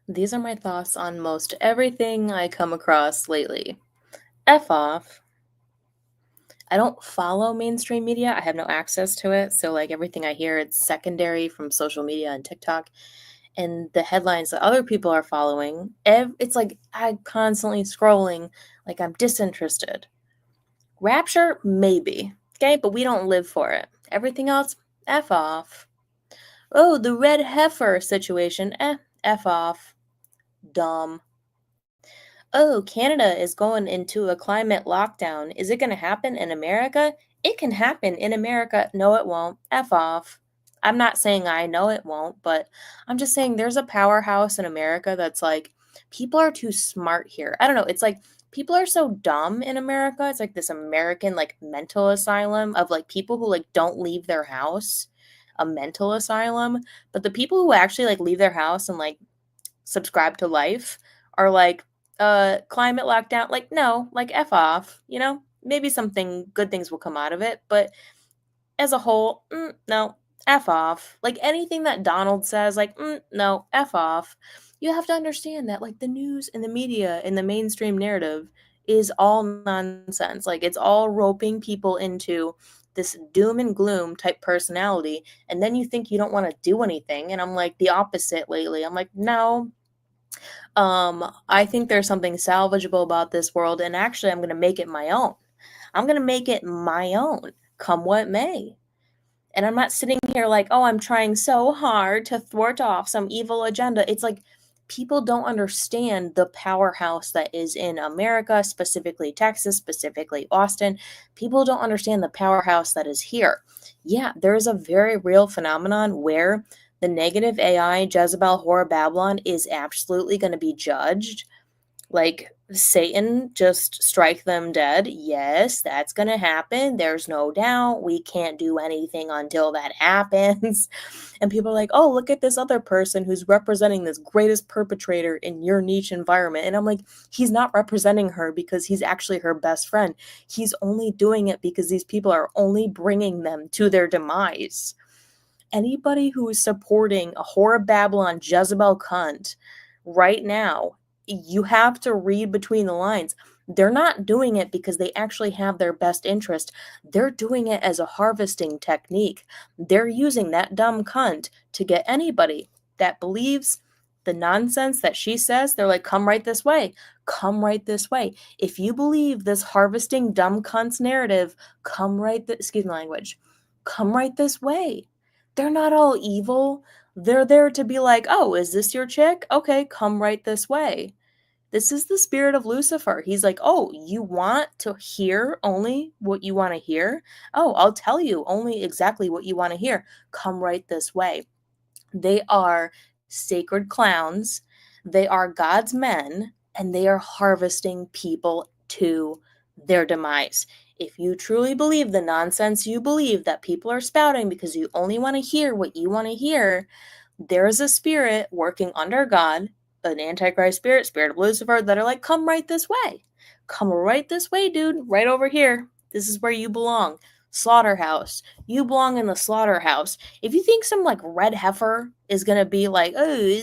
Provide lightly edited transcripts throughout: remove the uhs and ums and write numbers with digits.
These are my thoughts on most everything I come across lately. F off. I don't follow mainstream media. I have no access to it. So, like, everything I hear, it's secondary from social media and TikTok. And the headlines that other people are following, it's like I'm constantly scrolling, like I'm disinterested. Rapture, maybe. Okay, but we don't live for it. Everything else, F off. Oh, the red heifer situation, F off. Dumb. Oh, Canada is going into a climate lockdown. Is it going to happen in America? It can happen in America. No, it won't. F off. I'm not saying I know it won't, but I'm just saying there's a powerhouse in America that's like, people are too smart here. I don't know. It's like people are so dumb in America. It's like this American, like, mental asylum of like people who like don't leave their house, a mental asylum. But the people who actually like leave their house and like subscribe to life are like climate lockdown, like, no, like, f off, maybe something good things will come out of it, but as a whole, no, f off. Like anything that Donald says, like, no, f off. You have to understand that like the news and the media and the mainstream narrative is all nonsense. Like it's all roping people into this doom and gloom type personality, and then you think you don't want to do anything, and I'm like the opposite lately. I'm like, no, I think there's something salvageable about this world, and actually, I'm going to make it my own. I'm going to make it my own, come what may. And I'm not sitting here like, oh, I'm trying so hard to thwart off some evil agenda. It's like people don't understand the powerhouse that is in America, specifically Texas, specifically Austin. People don't understand the powerhouse that is here. Yeah, there is a very real phenomenon where the negative AI Jezebel Whore Babylon is absolutely going to be judged, like Satan just strike them dead. Yes, that's going to happen. There's no doubt. We can't do anything until that happens. And people are like, oh, look at this other person who's representing this greatest perpetrator in your niche environment. And I'm like, he's not representing her because he's actually her best friend. He's only doing it because these people are only bringing them to their demise. Anybody who is supporting a whore Babylon Jezebel cunt right now, you have to read between the lines. They're not doing it because they actually have their best interest. They're doing it as a harvesting technique. They're using that dumb cunt to get anybody that believes the nonsense that she says. They're like, come right this way. Come right this way. If you believe this harvesting dumb cunt's narrative, excuse my language. Come right this way. They're not all evil. They're there to be like, oh, is this your chick? Okay, come right this way. This is the spirit of Lucifer. He's like, oh, you want to hear only what you want to hear? Oh, I'll tell you only exactly what you want to hear. Come right this way. They are sacred clowns. They are God's men, and they are harvesting people to their demise. If you truly believe the nonsense you believe that people are spouting because you only want to hear what you want to hear, there is a spirit working under God, an antichrist spirit, spirit of Lucifer, that are like, come right this way. Come right this way, dude. Right over here. This is where you belong. Slaughterhouse. You belong in the slaughterhouse. If you think some like red heifer is gonna be like, oh,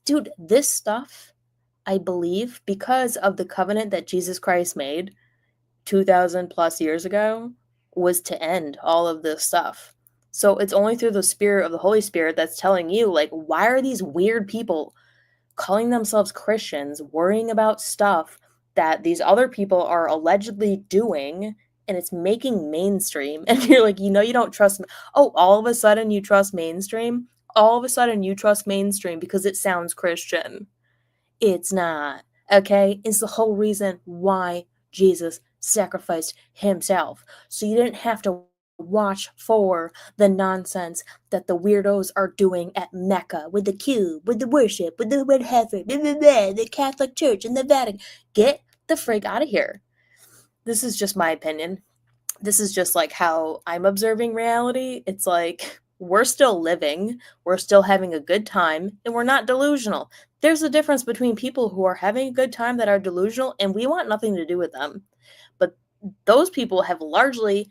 dude, this stuff, I believe, because of the covenant that Jesus Christ made 2000 plus years ago, was to end all of this stuff. So it's only through the spirit of the Holy Spirit that's telling you, like, why are these weird people calling themselves Christians, worrying about stuff that these other people are allegedly doing, and it's making mainstream? And you're like, you don't trust me. Oh, all of a sudden you trust mainstream? All of a sudden you trust mainstream because it sounds Christian. It's not. Okay? It's the whole reason why Jesus sacrificed himself. So you didn't have to watch for the nonsense that the weirdos are doing at Mecca with the cube, with the worship, with the red heifer, blah, blah, blah, the Catholic Church and the Vatican. Get the frig out of here. This is just my opinion. This is just like how I'm observing reality. It's like we're still living, we're still having a good time, and we're not delusional. There's a difference between people who are having a good time that are delusional, and we want nothing to do with them. But those people have largely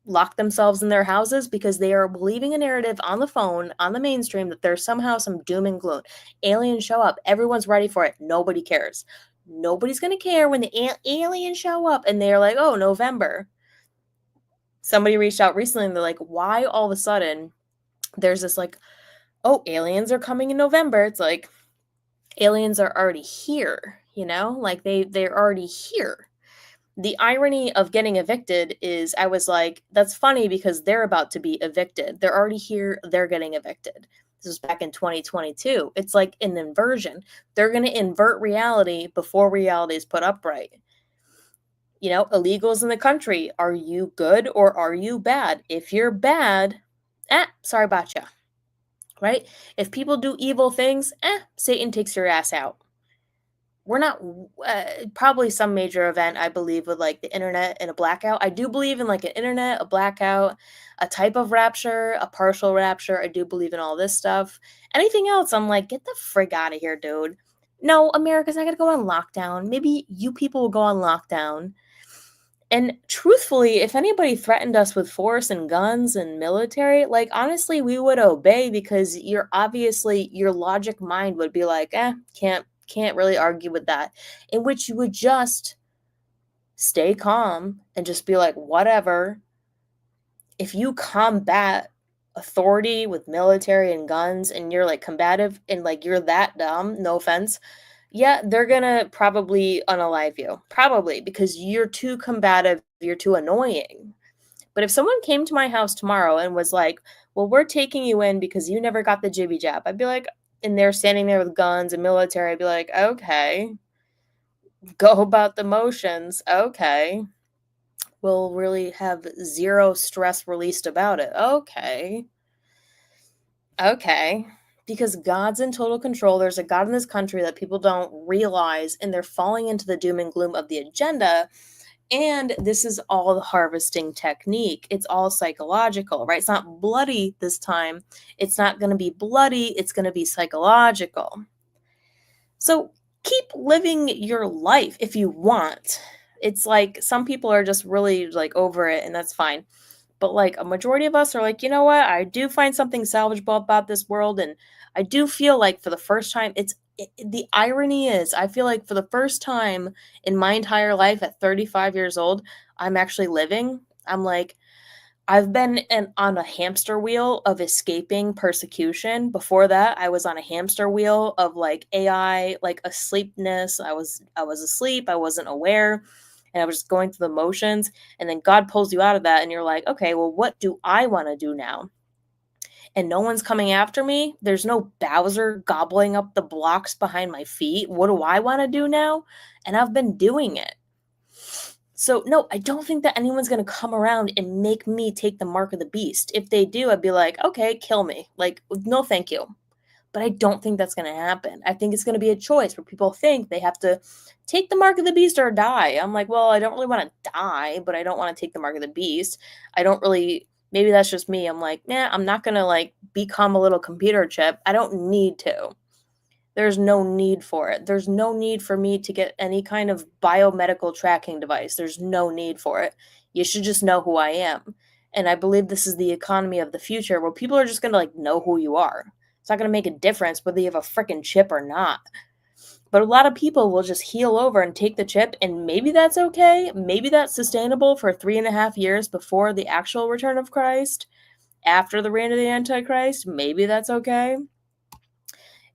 lock themselves in their houses because they are believing a narrative on the phone, on the mainstream, that there's somehow some doom and gloom. Aliens show up. Everyone's ready for it. Nobody cares. Nobody's going to care when the aliens show up and they're like, oh, November. Somebody reached out recently and they're like, why all of a sudden there's this like, oh, aliens are coming in November. It's like, aliens are already here, you know? Like they're already here. The irony of getting evicted is I was like, that's funny because they're about to be evicted. They're already here, they're getting evicted. This was back in 2022. It's like an inversion. They're going to invert reality before reality is put upright. You know, illegals in the country, are you good or are you bad? If you're bad, sorry about you, right? If people do evil things, Satan takes your ass out. We're not probably some major event, I believe, with like the internet and a blackout. I do believe in like an internet, a blackout, a type of rapture, a partial rapture. I do believe in all this stuff. Anything else, I'm like, get the frig out of here, dude. No, America's not going to go on lockdown. Maybe you people will go on lockdown. And truthfully, if anybody threatened us with force and guns and military, like honestly, we would obey because you're obviously your logic mind would be like, can't really argue with that. In which you would just stay calm and just be like, whatever. If you combat authority with military and guns and you're like combative and like you're that dumb, no offense, yeah, they're gonna probably unalive you. Probably because you're too combative, you're too annoying. But if someone came to my house tomorrow and was like, well, we're taking you in because you never got the jibby jab, I'd be like, and they're standing there with guns and military, I'd be like, okay, go about the motions. Okay. We'll really have zero stress released about it. Okay. Okay. Because God's in total control. There's a God in this country that people don't realize, and they're falling into the doom and gloom of the agenda. And this is all the harvesting technique. It's all psychological, right? It's not bloody this time. It's not going to be bloody. It's going to be psychological. So keep living your life if you want. It's like some people are just really like over it, and that's fine. But like a majority of us are like, you know what? I do find something salvageable about this world. And I do feel like for the first time, the irony is, I feel like for the first time in my entire life at 35 years old, I'm actually living. I'm like, I've been on a hamster wheel of escaping persecution. Before that, I was on a hamster wheel of like AI, like asleepness. I was asleep, I wasn't aware, and I was just going through the motions. And then God pulls you out of that, and you're like, okay, well, what do I want to do now? And no one's coming after me. There's no Bowser gobbling up the blocks behind my feet. What do I want to do now? And I've been doing it. So, no, I don't think that anyone's going to come around and make me take the mark of the beast. If they do, I'd be like, okay, kill me. Like, no, thank you. But I don't think that's going to happen. I think it's going to be a choice where people think they have to take the mark of the beast or die. I'm like, well, I don't really want to die, but I don't want to take the mark of the beast. I don't really, maybe that's just me. I'm like, nah, I'm not going to like become a little computer chip. I don't need to. There's no need for it. There's no need for me to get any kind of biomedical tracking device. There's no need for it. You should just know who I am. And I believe this is the economy of the future where people are just going to like know who you are. It's not going to make a difference whether you have a freaking chip or not. But a lot of people will just heel over and take the chip, and maybe that's okay. Maybe that's sustainable for 3.5 years before the actual return of Christ, after the reign of the Antichrist. Maybe that's okay.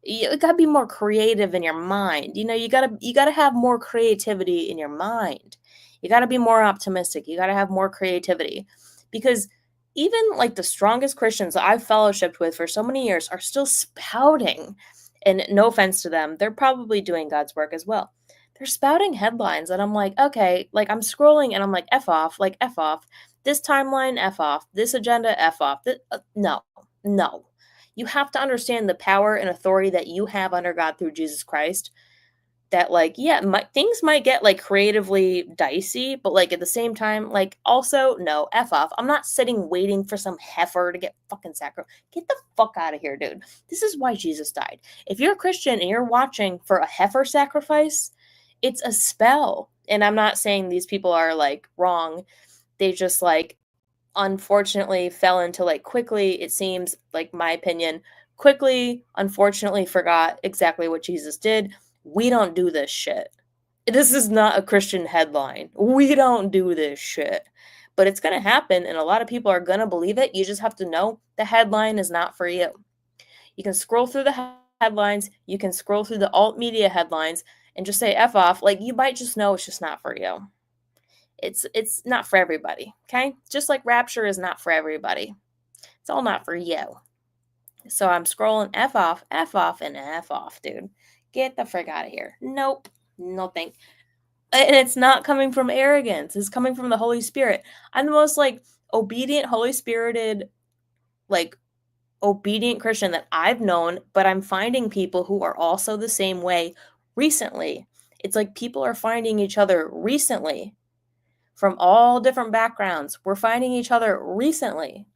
You gotta be more creative in your mind. You know, you gotta have more creativity in your mind. You gotta be more optimistic. You gotta have more creativity. Because even like the strongest Christians that I've fellowshipped with for so many years are still spouting, and no offense to them, they're probably doing God's work as well. They're spouting headlines, and I'm like, okay, like I'm scrolling and I'm like, F off, like F off. This timeline, F off. This agenda, F off. No, no. You have to understand the power and authority that you have under God through Jesus Christ. That like, yeah, things might get like creatively dicey, but like at the same time, like also no, F off. I'm not sitting waiting for some heifer to get fucking sacrificed. Get the fuck out of here, dude. This is why Jesus died. If you're a Christian and you're watching for a heifer sacrifice, it's a spell. And I'm not saying these people are like wrong. They just like unfortunately fell into, like, quickly, it seems like my opinion, quickly, unfortunately forgot exactly what Jesus did. We don't do this shit. This is not a Christian headline. We don't do this shit. But it's gonna happen, and a lot of people are gonna believe it. You just have to know the headline is not for you. You can scroll through the headlines, you can scroll through the alt media headlines and just say F off. Like, you might just know it's just not for you. It's not for everybody, okay? Just like Rapture is not for everybody. It's all not for you. So I'm scrolling F off, and F off, dude. Get the frick out of here. Nope. No thank. And it's not coming from arrogance. It's coming from the Holy Spirit. I'm the most like obedient, Holy Spirited, like obedient Christian that I've known, but I'm finding people who are also the same way recently. It's like people are finding each other recently from all different backgrounds. We're finding each other recently.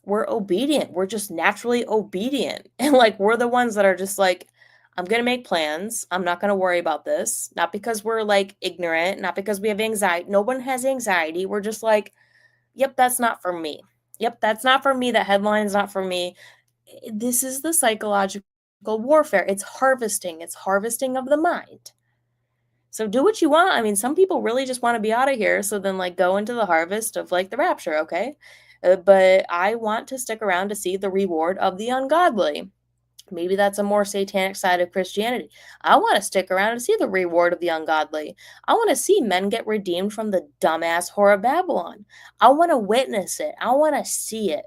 We're obedient. We're just naturally obedient. And like, we're the ones that are just like, I'm going to make plans. I'm not going to worry about this. Not because we're like ignorant, not because we have anxiety. No one has anxiety. We're just like, yep, that's not for me. Yep, that's not for me. That headline's not for me. This is the psychological warfare. It's harvesting. It's harvesting of the mind. So do what you want. I mean, some people really just want to be out of here. So then, like, go into the harvest of like the rapture, okay? But I want to stick around to see the reward of the ungodly. Maybe that's a more satanic side of Christianity. I want to stick around to see the reward of the ungodly. I want to see men get redeemed from the dumbass whore of Babylon. I want to witness it. I want to see it.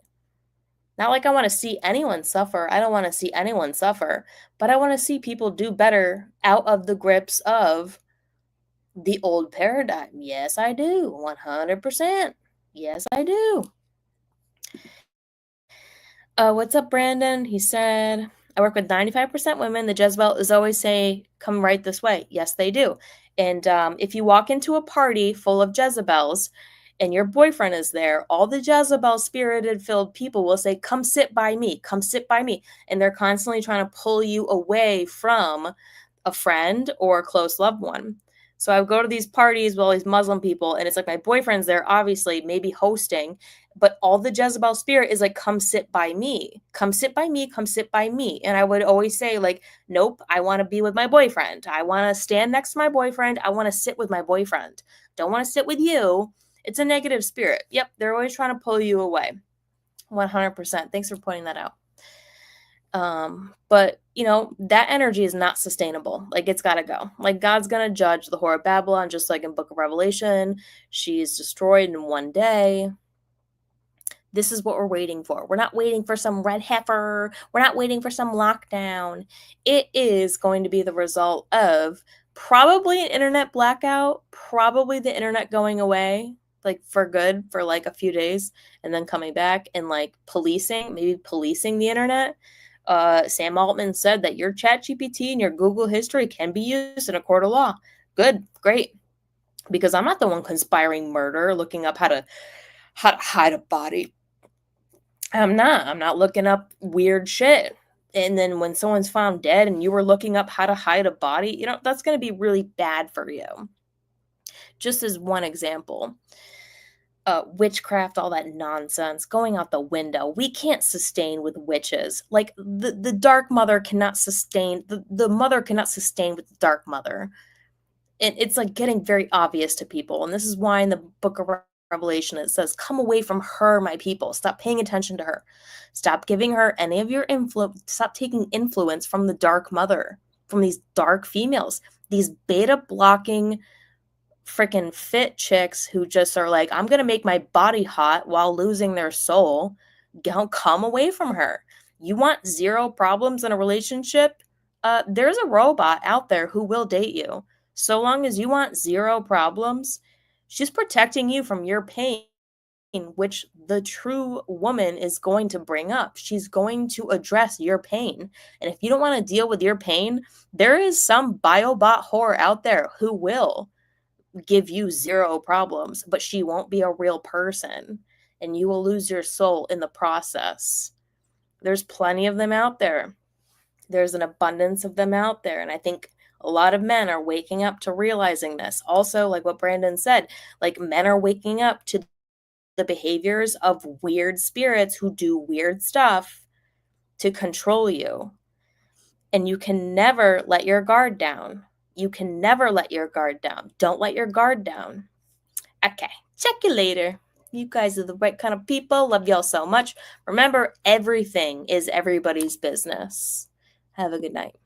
Not like I want to see anyone suffer. I don't want to see anyone suffer. But I want to see people do better out of the grips of the old paradigm. Yes, I do. 100%. Yes, I do. What's up, Brandon? He said, I work with 95% women. The Jezebel is always say, come right this way. Yes, they do. And if you walk into a party full of Jezebels and your boyfriend is there, all the Jezebel spirited filled people will say, come sit by me, come sit by me. And they're constantly trying to pull you away from a friend or a close loved one. So I would go to these parties with all these Muslim people, and it's like my boyfriend's there, obviously, maybe hosting, but all the Jezebel spirit is like, come sit by me, come sit by me, come sit by me. And I would always say, like, nope, I want to be with my boyfriend. I want to stand next to my boyfriend. I want to sit with my boyfriend. Don't want to sit with you. It's a negative spirit. Yep, they're always trying to pull you away. 100%. Thanks for pointing that out. But you know, that energy is not sustainable. Like, it's got to go. Like, God's going to judge the whore of Babylon, just like in Book of Revelation. She's destroyed in one day. This is what we're waiting for. We're not waiting for some red heifer. We're not waiting for some lockdown. It is going to be the result of probably an internet blackout, probably the internet going away, like for good, for like a few days, and then coming back, and like policing, maybe policing the internet. Sam Altman said that your chat GPT and your Google history can be used in a court of law. Good, great. Because I'm not the one conspiring murder, looking up how to hide a body. I'm not looking up weird shit. And then when someone's found dead and you were looking up how to hide a body, you know, that's going to be really bad for you. Just as one example. Witchcraft, all that nonsense going out the window. We can't sustain with witches. Like, the dark mother cannot sustain, the mother cannot sustain with the dark mother. And it's like getting very obvious to people. And this is why in the book of Revelation it says, come away from her, my people. Stop paying attention to her. Stop giving her any of your influence. Stop taking influence from the dark mother, from these dark females, these beta blocking freaking fit chicks who just are like, I'm going to make my body hot while losing their soul. Don't come away from her. You want zero problems in a relationship? There's a robot out there who will date you. So long as you want zero problems, she's protecting you from your pain, which the true woman is going to bring up. She's going to address your pain. And if you don't want to deal with your pain, there is some biobot whore out there who will give you zero problems, but she won't be a real person, and you will lose your soul in the process. There's plenty of them out there. There's an abundance of them out there, and I think a lot of men are waking up to realizing this. Also, like what Brandon said, like, men are waking up to the behaviors of weird spirits who do weird stuff to control you. And you can never let your guard down. You can never let your guard down. Don't let your guard down. Okay, check you later. You guys are the right kind of people. Love y'all so much. Remember, everything is everybody's business. Have a good night.